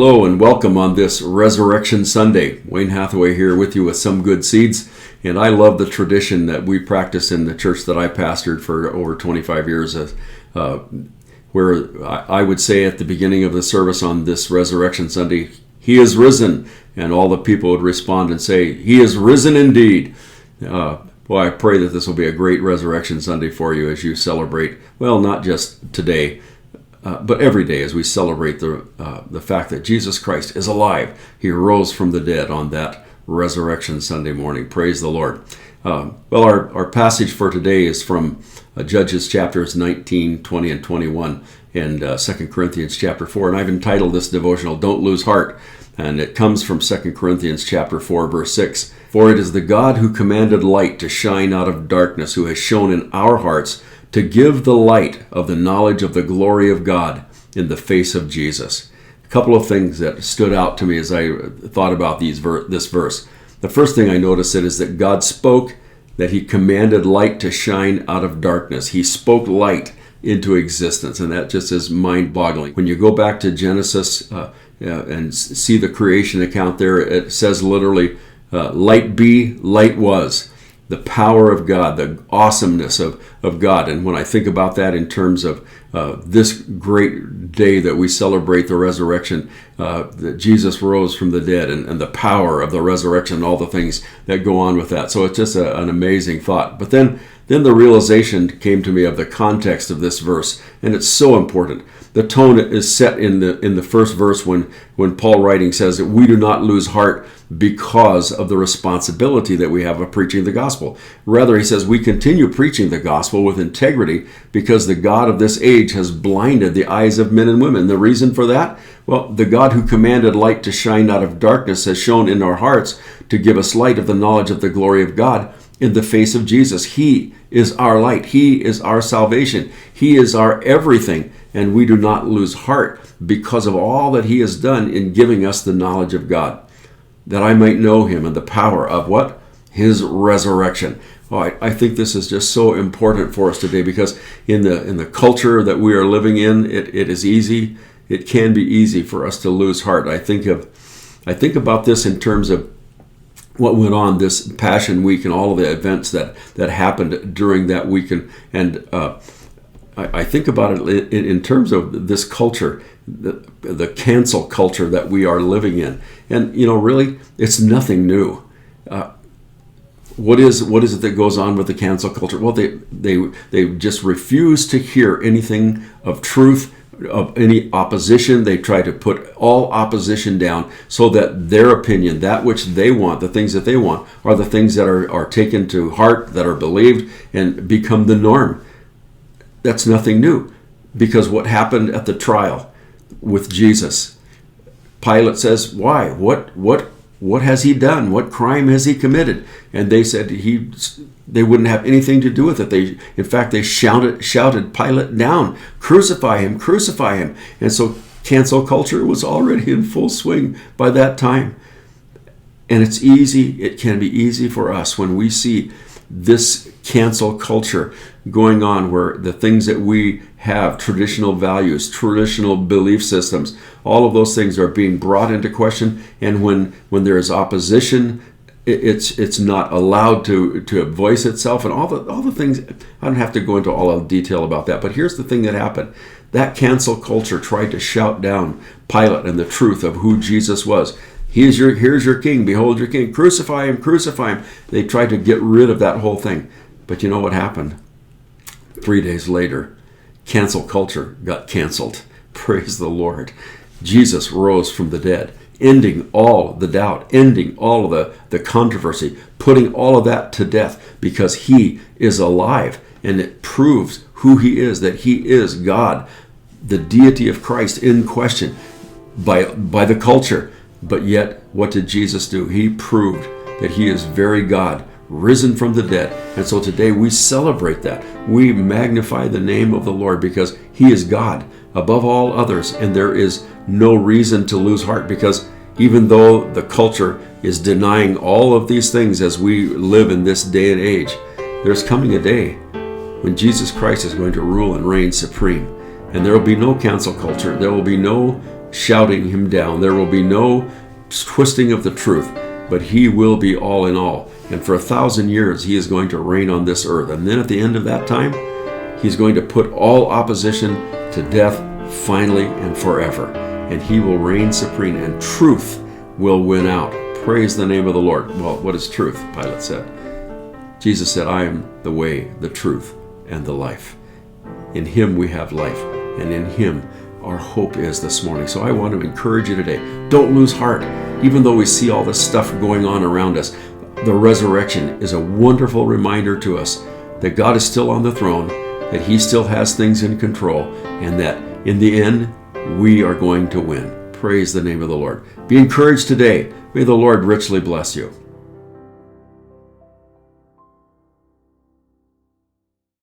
Hello and welcome on this Resurrection Sunday. Wayne Hathaway here with you with some good seeds. And I love the tradition that we practice in the church that I pastored for over 25 years, where I would say at the beginning of the service on this Resurrection Sunday, "He is risen." And all the people would respond and say, "He is risen indeed." Well, I pray that this will be a great Resurrection Sunday for you as you celebrate, well, not just today, but every day as we celebrate the fact that Jesus Christ is alive. He rose from the dead on that Resurrection Sunday morning. Praise the Lord. Well, our passage for today is from Judges chapters 19, 20, and 21, and 2 Corinthians chapter 4. And I've entitled this devotional, "Don't Lose Heart." And it comes from 2 Corinthians chapter 4, verse 6. "For it is the God who commanded light to shine out of darkness, who has shown in our hearts to give the light of the knowledge of the glory of God in the face of Jesus." A couple of things that stood out to me as I thought about this verse. The first thing I noticed is that God spoke, that He commanded light to shine out of darkness. He spoke light into existence, and that just is mind-boggling. When you go back to Genesis and see the creation account there, it says literally, light be, light was. The power of God, the awesomeness of God. And when I think about that in terms of this great day that we celebrate the resurrection, that Jesus rose from the dead, and the power of the resurrection, and all the things that go on with that. So it's just an amazing thought. But then the realization came to me of the context of this verse, and it's so important. The tone is set in the first verse when Paul writing says that we do not lose heart because of the responsibility that we have of preaching the gospel. Rather, he says we continue preaching the gospel with integrity because the God of this age has blinded the eyes of men and women. The reason for that? Well, the God who commanded light to shine out of darkness has shown in our hearts to give us light of the knowledge of the glory of God in the face of Jesus. He is our light. He is our salvation. He is our everything. And we do not lose heart because of all that He has done in giving us the knowledge of God, that I might know Him and the power of what? His resurrection. Oh, I think this is just so important for us today because in the culture that we are living in, it is easy. It can be easy for us to lose heart. I think about this in terms of what went on this Passion Week and all of the events that happened during that week. And I think about it in terms of this culture, the cancel culture that we are living in. And, really, it's nothing new. What is it that goes on with the cancel culture? Well, they just refuse to hear anything of truth, of any opposition. They try to put all opposition down so that their opinion, that which they want, the things that they want, are the things that are taken to heart, that are believed, and become the norm. That's nothing new, because what happened at the trial with Jesus, Pilate says, "Why? What has He done? What crime has He committed?" And they said they wouldn't have anything to do with it. In fact, they shouted Pilate down, "Crucify Him, crucify Him." And so cancel culture was already in full swing by that time. And it can be easy for us when we see this cancel culture going on, where the things that we have, traditional values, traditional belief systems, all of those things are being brought into question. And when there is opposition, it's not allowed to voice itself, and all the things. I don't have to go into all the detail about that, but here's the thing that happened. That cancel culture tried to shout down Pilate and the truth of who Jesus was. Here's your king, behold your king, crucify him, crucify him. They tried to get rid of that whole thing. But you know what happened? 3 days later, cancel culture got canceled. Praise the Lord. Jesus rose from the dead, ending all the doubt, ending all of the controversy, putting all of that to death, because He is alive, and it proves who He is, that He is God, the deity of Christ in question by the culture. But yet, what did Jesus do? He proved that He is very God, risen from the dead. And so today we celebrate that. We magnify the name of the Lord because He is God above all others. And there is no reason to lose heart, because even though the culture is denying all of these things as we live in this day and age, there's coming a day when Jesus Christ is going to rule and reign supreme. And there will be no cancel culture. There will be no shouting him down. There will be no twisting of the truth, but he will be all in all. And for 1,000 years, he is going to reign on this earth. And then at the end of that time, he's going to put all opposition to death finally and forever. And he will reign supreme, and truth will win out. Praise the name of the Lord. Well, what is truth? Pilate said. Jesus said, I am the way, the truth, and the life. In him we have life, and in him our hope is this morning. So I want to encourage you today. Don't lose heart. Even though we see all this stuff going on around us, the resurrection is a wonderful reminder to us that God is still on the throne, that he still has things in control, and that in the end, we are going to win. Praise the name of the Lord. Be encouraged today. May the Lord richly bless you.